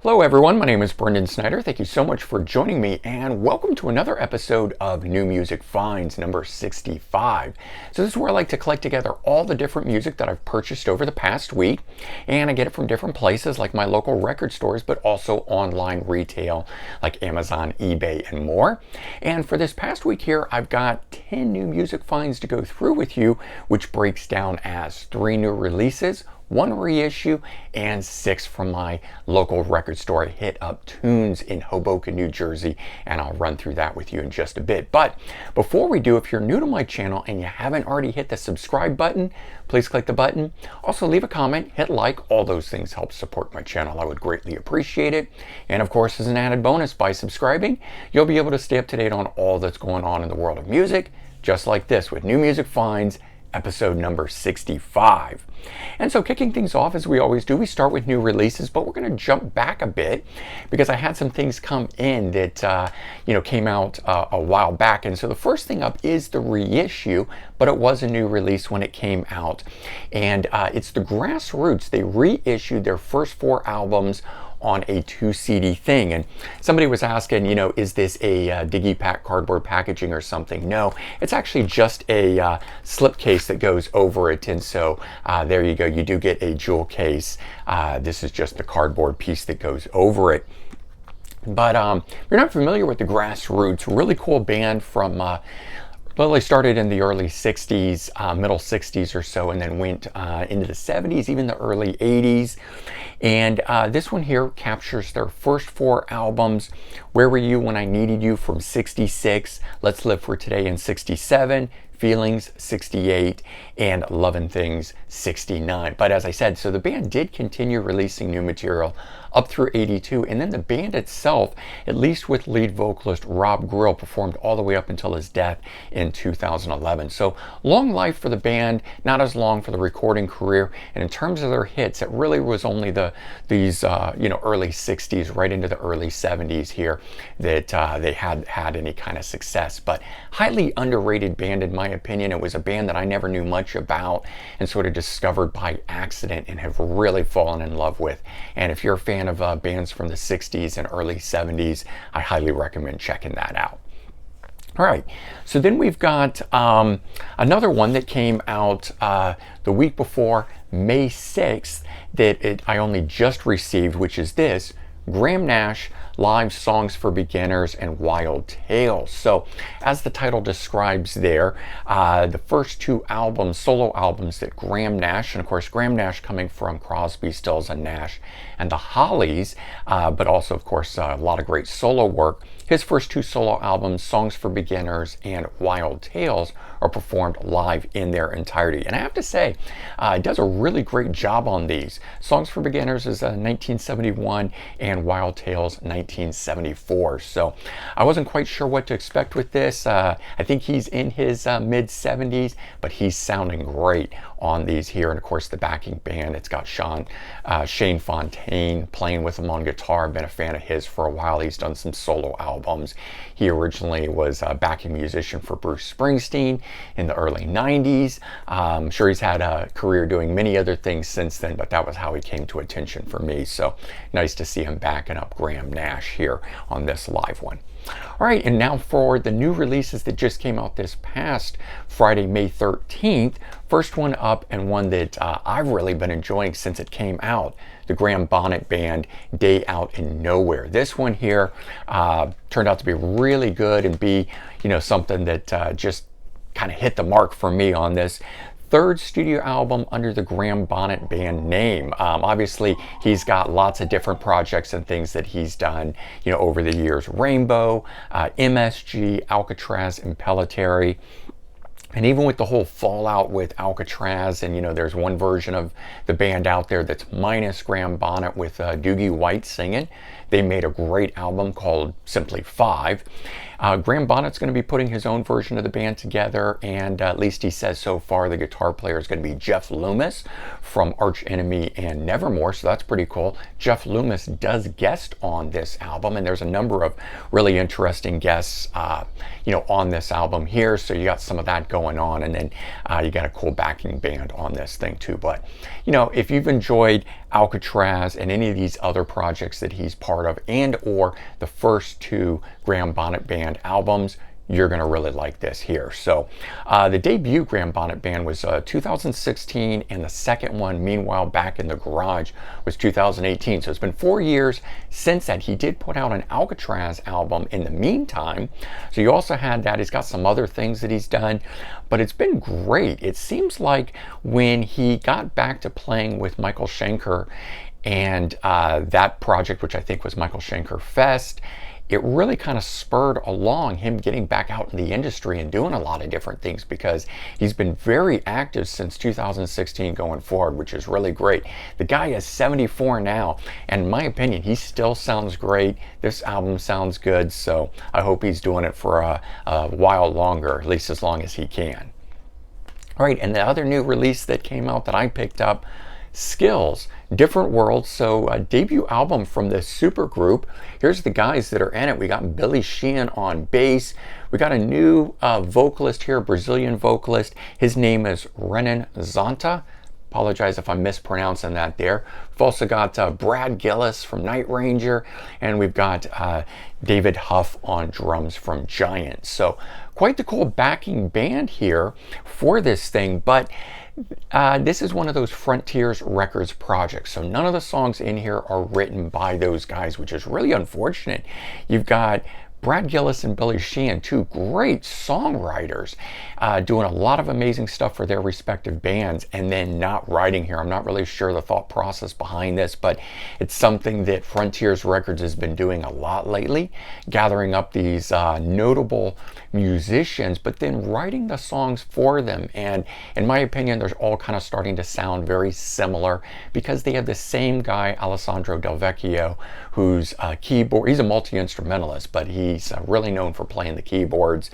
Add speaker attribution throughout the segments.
Speaker 1: Hello everyone, my name is Brendan Snyder. Thank you so much for joining me and welcome to another episode of New Music Finds number 65. So this is where I like to collect together all the different music that I've purchased over the past week, and I get it from different places like my local record stores, but also online retail like Amazon, eBay, and more. And for this past week here, I've got 10 new music finds to go through with you, which breaks down as 3 new releases, 1 reissue, and 6 from my local record store, Hit Up Tunes in Hoboken, New Jersey, and I'll run through that with you in just a bit. But before we do, if you're new to my channel and you haven't already hit the subscribe button, please click the button. Also leave a comment, hit like, all those things help support my channel. I would greatly appreciate it. And of course, as an added bonus, by subscribing, you'll be able to stay up to date on all that's going on in the world of music, just like this with New Music Finds, episode number 65. And so kicking things off, as we always do, we start with new releases, but we're going to jump back a bit because I had some things come in that came out a while back. And so the first thing up is the reissue, but it was a new release when it came out, and it's the Grassroots. They reissued their first 4 albums on a 2 CD thing. And somebody was asking, is this a digipack cardboard packaging or something? No, it's actually just a slipcase that goes over it. And so there you go, you do get a jewel case. This is just the cardboard piece that goes over it. But if you're not familiar with the Grassroots, really cool band from well, they started in the early 60s, middle 60s or so, and then went into the 70s, even the early 80s. And this one here captures their first 4 albums: Where Were You When I Needed You from 66, Let's Live for Today in 67, Feelings 68, and Lovin' Things 69. But as I said, so the band did continue releasing new material up through 82, and then the band itself, at least with lead vocalist Rob Grill, performed all the way up until his death in 2011. So long life for the band, not as long for the recording career. And in terms of their hits, it really was only these early 60s right into the early 70s here that they had any kind of success. But highly underrated band in my opinion. It was a band that I never knew much about and sort of discovered by accident and have really fallen in love with. And if you're a fan of bands from the 60s and early 70s, I highly recommend checking that out. All right, so then we've got another one that came out the week before, May 6th, that I only just received, which is this, Graham Nash, Live Songs for Beginners and Wild Tales. So as the title describes there, the first 2 albums, solo albums that Graham Nash, and of course Graham Nash coming from Crosby, Stills and Nash and the Hollies, but also of course a lot of great solo work. His first 2 solo albums, Songs for Beginners and Wild Tales, are performed live in their entirety. And I have to say, he does a really great job on these. Songs for Beginners is 1971 and Wild Tales 1974. So I wasn't quite sure what to expect with this. I think he's in his mid 70s, but he's sounding great on these here. And of course the backing band, it's got Shane Fontaine playing with him on guitar. I've been a fan of his for a while. He's done some solo albums. He originally was a backing musician for Bruce Springsteen in the early 90s. I'm sure he's had a career doing many other things since then, but that was how he came to attention for me. So nice to see him backing up Graham Nash here on this live one. All right, and now for the new releases that just came out this past Friday, May 13th. First one up, and one that I've really been enjoying since it came out, the Graham Bonnet Band, Day Out in Nowhere. This one here turned out to be really good and be, something that just kind of hit the mark for me on this 3rd studio album under the Graham Bonnet Band name. Obviously, he's got lots of different projects and things that he's done, over the years. Rainbow, MSG, Alcatraz, Impellitteri. And even with the whole fallout with Alcatraz, and there's one version of the band out there that's minus Graham Bonnet with Doogie White singing. They made a great album called Simply 5. Graham Bonnet's going to be putting his own version of the band together, and at least he says so far the guitar player is going to be Jeff Loomis from Arch Enemy and Nevermore, so that's pretty cool. Jeff Loomis does guest on this album, and there's a number of really interesting guests on this album here, so you got some of that going going on, and then you got a cool backing band on this thing too. But you know, if you've enjoyed Alcatraz and any of these other projects that he's part of, and or the first two Graham Bonnet Band albums, you're going to really like this here. So the debut Graham Bonnet Band was 2016, and the second one, Meanwhile Back in the Garage, was 2018. So it's been 4 years since that. He did put out an Alcatraz album in the meantime. So you also had that. He's got some other things that he's done, but it's been great. It seems like when he got back to playing with Michael Schenker and that project, which I think was Michael Schenker Fest, it really kind of spurred along him getting back out in the industry and doing a lot of different things, because he's been very active since 2016 going forward, which is really great. The guy is 74 now, and in my opinion, he still sounds great. This album sounds good, so I hope he's doing it for a while longer, at least as long as he can. All right, and the other new release that came out that I picked up, Skills, Different World. So a debut album from the Supergroup. Here's the guys that are in it. We got Billy Sheehan on bass. We got a new vocalist here, Brazilian vocalist. His name is Renan Zonta. Apologize if I'm mispronouncing that there. We've also got Brad Gillis from Night Ranger, and we've got David Huff on drums from Giant. So quite the cool backing band here for this thing, but this is one of those Frontiers Records projects, so none of the songs in here are written by those guys, which is really unfortunate. You've got Brad Gillis and Billy Sheehan, two great songwriters, doing a lot of amazing stuff for their respective bands, and then not writing here. I'm not really sure the thought process behind this, but it's something that Frontiers Records has been doing a lot lately, gathering up these notable musicians, but then writing the songs for them. And in my opinion, they're all kind of starting to sound very similar, because they have the same guy, Alessandro Del Vecchio, who's a keyboard. He's a multi-instrumentalist, but he's really known for playing the keyboards.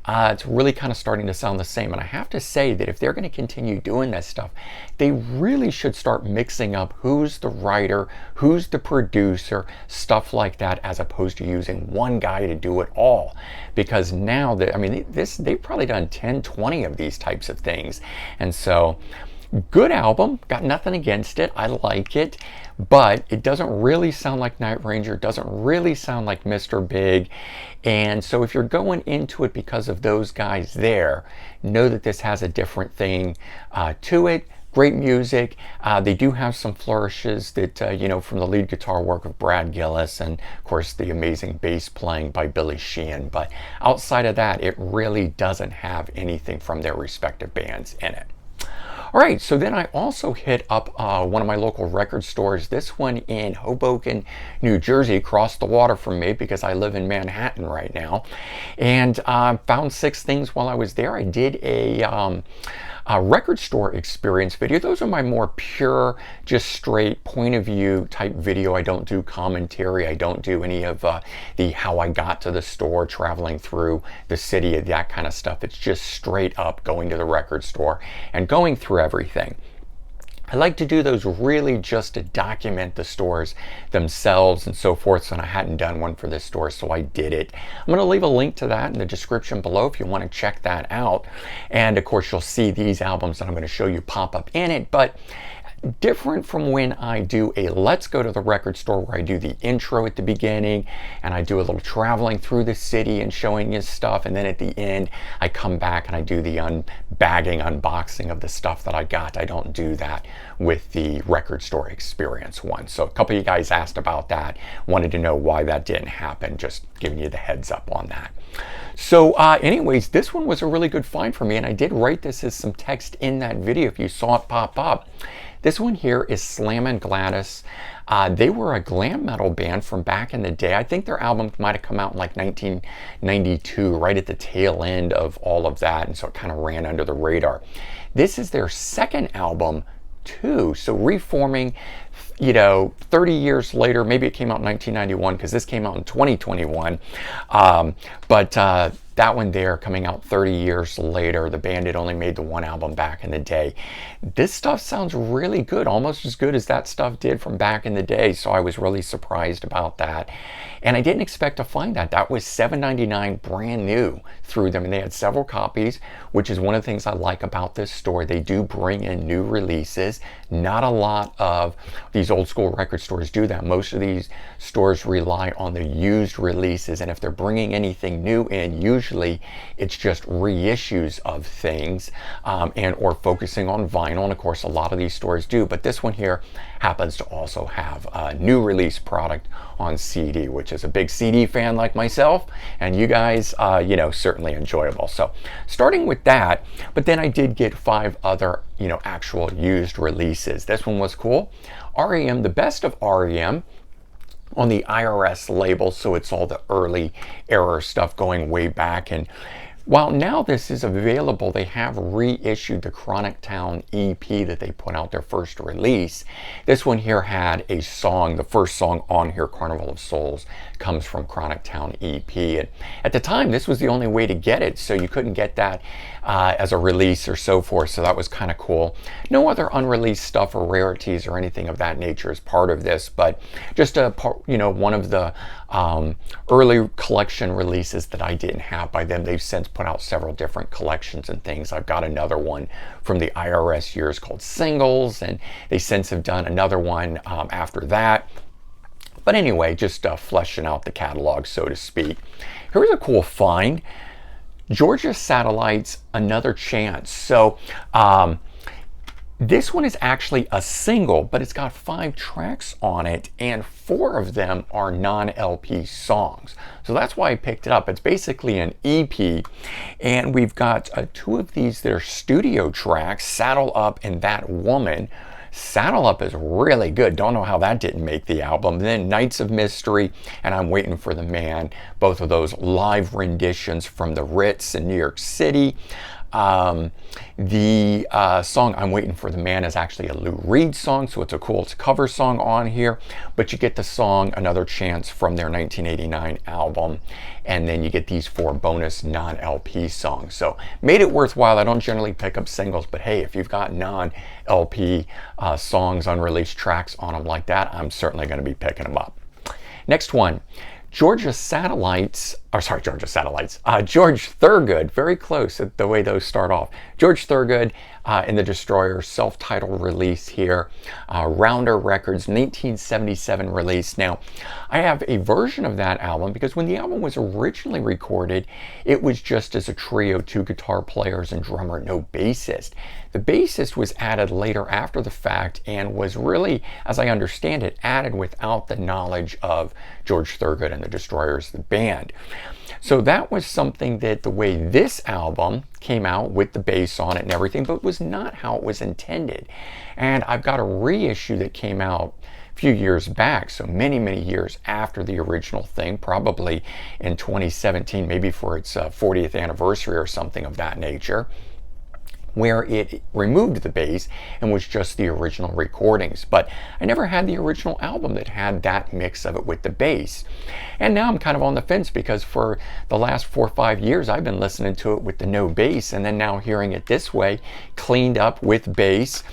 Speaker 1: It's really kind of starting to sound the same, and I have to say that if they're going to continue doing this stuff, they really should start mixing up who's the writer, who's the producer, stuff like that, as opposed to using one guy to do it all. Because now that, I mean, they've probably done 10, 20 of these types of things, and so good album, got nothing against it. I like it, but it doesn't really sound like Night Ranger, doesn't really sound like Mr. Big. And so if you're going into it because of those guys there, know that this has a different thing to it. Great music. They do have some flourishes that, you know, from the lead guitar work of Brad Gillis, and of course the amazing bass playing by Billy Sheehan. But outside of that, it really doesn't have anything from their respective bands in it. All right, so then I also hit up one of my local record stores, this one in Hoboken, New Jersey, across the water from me, because I live in Manhattan right now, and found 6 things while I was there. I did a record store experience video. Those are my more pure, just straight point of view type video. I don't do commentary. I don't do any of the how I got to the store, traveling through the city, that kind of stuff. It's just straight up going to the record store and going through everything. I like to do those really just to document the stores themselves and so forth, and I hadn't done one for this store, so I did it. I'm going to leave a link to that in the description below if you want to check that out. And of course, you'll see these albums that I'm going to show you pop up in it, but different from when I do a Let's Go to the Record Store, where I do the intro at the beginning and I do a little traveling through the city and showing you stuff, and then at the end I come back and I do the unboxing of the stuff that I got. I don't do that with the record store experience one. So a couple of you guys asked about that, wanted to know why that didn't happen, just giving you the heads up on that. So anyways, this one was a really good find for me, and I did write this as some text in that video if you saw it pop up. This one here is Slam & Gladys. They were a glam metal band from back in the day. I think their album might have come out in like 1992, right at the tail end of all of that, and so it kind of ran under the radar. This is their second album too, so reforming, you know, 30 years later. Maybe it came out in 1991, because this came out in 2021. But that one there coming out 30 years later. The band had only made the one album back in the day. This stuff sounds really good, almost as good as that stuff did from back in the day, so I was really surprised about that. And I didn't expect to find that. That was $7.99 brand new through them, and they had several copies, which is one of the things I like about this store. They do bring in new releases. Not a lot of these old school record stores do that. Most of these stores rely on the used releases, and if they're bringing anything new in, usually it's just reissues of things, and or focusing on vinyl, and of course a lot of these stores do, but this one here happens to also have a new release product on CD, which is a big CD fan like myself, and you guys, you know, certainly enjoyable. So starting with that, but then I did get 5 other, you know, actual used releases. This one was cool. R.E.M, the best of R.E.M, on the IRS label, so it's all the early era stuff going way back. And while now this is available, they have reissued the Chronic Town EP that they put out, their first release. This one here had a song, the first song on here, Carnival of Souls, comes from Chronic Town EP. And at the time, this was the only way to get it, so you couldn't get that as a release or so forth, so that was kind of cool. No other unreleased stuff or rarities or anything of that nature as part of this, but just a part, you know, one of the early collection releases that I didn't have by them. They've since put out several different collections and things. I've got another one from the IRS years called Singles, and they since have done another one after that. But anyway, just fleshing out the catalog, so to speak. Here's a cool find. Georgia Satellites, Another Chance. So this one is actually a single, but it's got 5 tracks on it, and 4 of them are non-LP songs. So that's why I picked it up. It's basically an EP, and we've got 2 of these that are studio tracks, Saddle Up and That Woman. Saddle Up is really good. Don't know how that didn't make the album. And then Nights of Mystery and I'm Waiting for the Man. Both of those live renditions from the Ritz in New York City. The song I'm Waiting for the Man is actually a Lou Reed song, so it's a cool cover song on here, but you get the song Another Chance from their 1989 album, and then you get these 4 bonus non-LP songs. So made it worthwhile. I don't generally pick up singles, but hey, if you've got non-LP songs, unreleased tracks on them like that, I'm certainly going to be picking them up. Next one, George Thurgood, very close at the way those start off. George Thurgood in the Destroyer, self-titled release here. Rounder Records, 1977 release. Now, I have a version of that album because when the album was originally recorded, it was just as a trio, 2 guitar players and drummer, no bassist. The bassist was added later after the fact and was really, as I understand it, added without the knowledge of George Thurgood and the Destroyers, the band. So that was something that the way this album came out with the bass on it and everything, but was not how it was intended. And I've got a reissue that came out a few years back, so many, many years after the original thing, probably in 2017, maybe for its 40th anniversary or something of that nature, where it removed the bass and was just the original recordings. But I never had the original album that had that mix of it with the bass. And now I'm kind of on the fence because for the last 4 or 5 years I've been listening to it with the no bass, and then now hearing it this way, cleaned up with bass,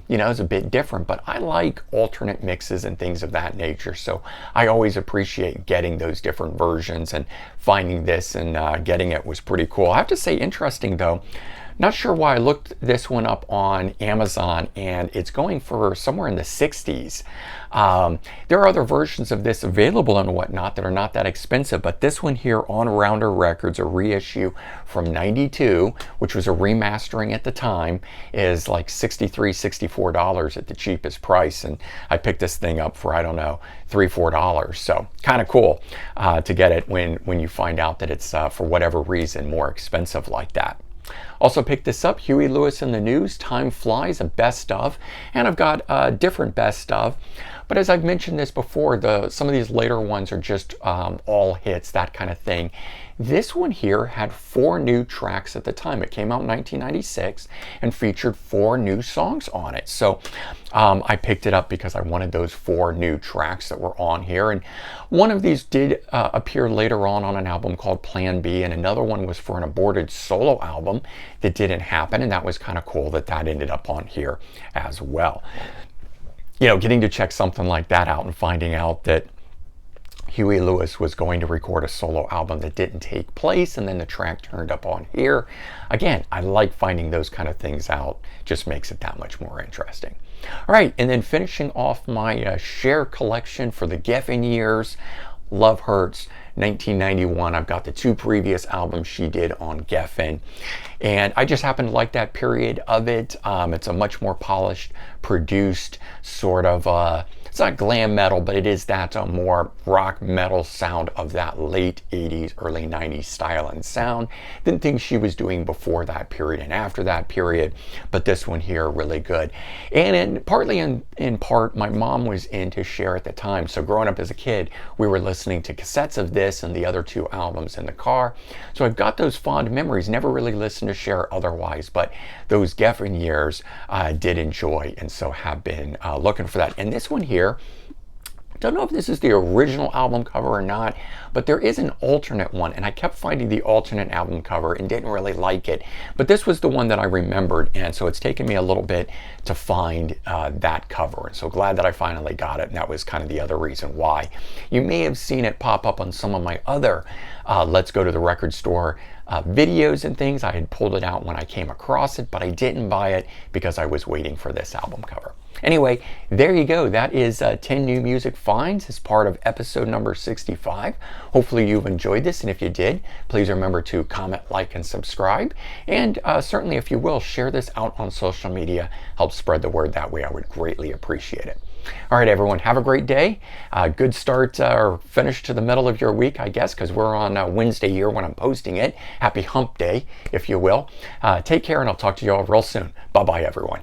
Speaker 1: you know, is a bit different. But I like alternate mixes and things of that nature, so I always appreciate getting those different versions, and finding this and getting it was pretty cool. I have to say, interesting though, not sure why I looked this one up on Amazon and it's going for somewhere in the 60s. There are other versions of this available and whatnot that are not that expensive, but this one here on Rounder Records, a reissue from '92, which was a remastering at the time, is like $63, $64 at the cheapest price. And I picked this thing up for, I don't know, $3, $4. So kind of cool to get it when you find out that it's, for whatever reason, more expensive like that. Also picked this up, Huey Lewis in the News, Time Flies, a best of, and I've got a different best of, But as I've mentioned this before, some of these later ones are just all hits, that kind of thing. This one here had 4 new tracks at the time. It came out in 1996 and featured 4 new songs on it. So I picked it up because I wanted those 4 new tracks that were on here. And one of these did appear later on an album called Plan B, and another one was for an aborted solo album that didn't happen, and that was kind of cool that ended up on here as well. You know, getting to check something like that out and finding out that Huey Lewis was going to record a solo album that didn't take place, and then the track turned up on here. Again, I like finding those kind of things out. Just makes it that much more interesting. All right, and then finishing off my Cher collection for the Geffen years, Love Hurts, 1991. I've got the 2 previous albums she did on Geffen, and I just happen to like that period of it. It's a much more polished, produced sort of it's not glam metal, but it is that more rock metal sound of that late 80s, early 90s style and sound than things she was doing before that period and after that period. But this one here, really good. And partly in part, my mom was into Cher at the time. So growing up as a kid, we were listening to cassettes of this and the other 2 albums in the car. So I've got those fond memories. Never really listened to Cher otherwise, but those Geffen years I did enjoy, and so have been looking for that. And this one here, don't know if this is the original album cover or not, but there is an alternate one, and I kept finding the alternate album cover and didn't really like it. But this was the one that I remembered, and so it's taken me a little bit to find that cover. And so glad that I finally got it, and that was kind of the other reason why. You may have seen it pop up on some of my other Let's Go to the Record Store videos and things. I had pulled it out when I came across it, but I didn't buy it because I was waiting for this album cover. Anyway, there you go. That is 10 new music finds as part of episode number 65. Hopefully you've enjoyed this, and if you did, please remember to comment, like, and subscribe. And certainly, if you will, share this out on social media. Help spread the word that way. I would greatly appreciate it. All right, everyone, have a great day. Good start or finish to the middle of your week, I guess, because we're on Wednesday here when I'm posting it. Happy hump day, if you will. Take care, and I'll talk to you all real soon. Bye-bye, everyone.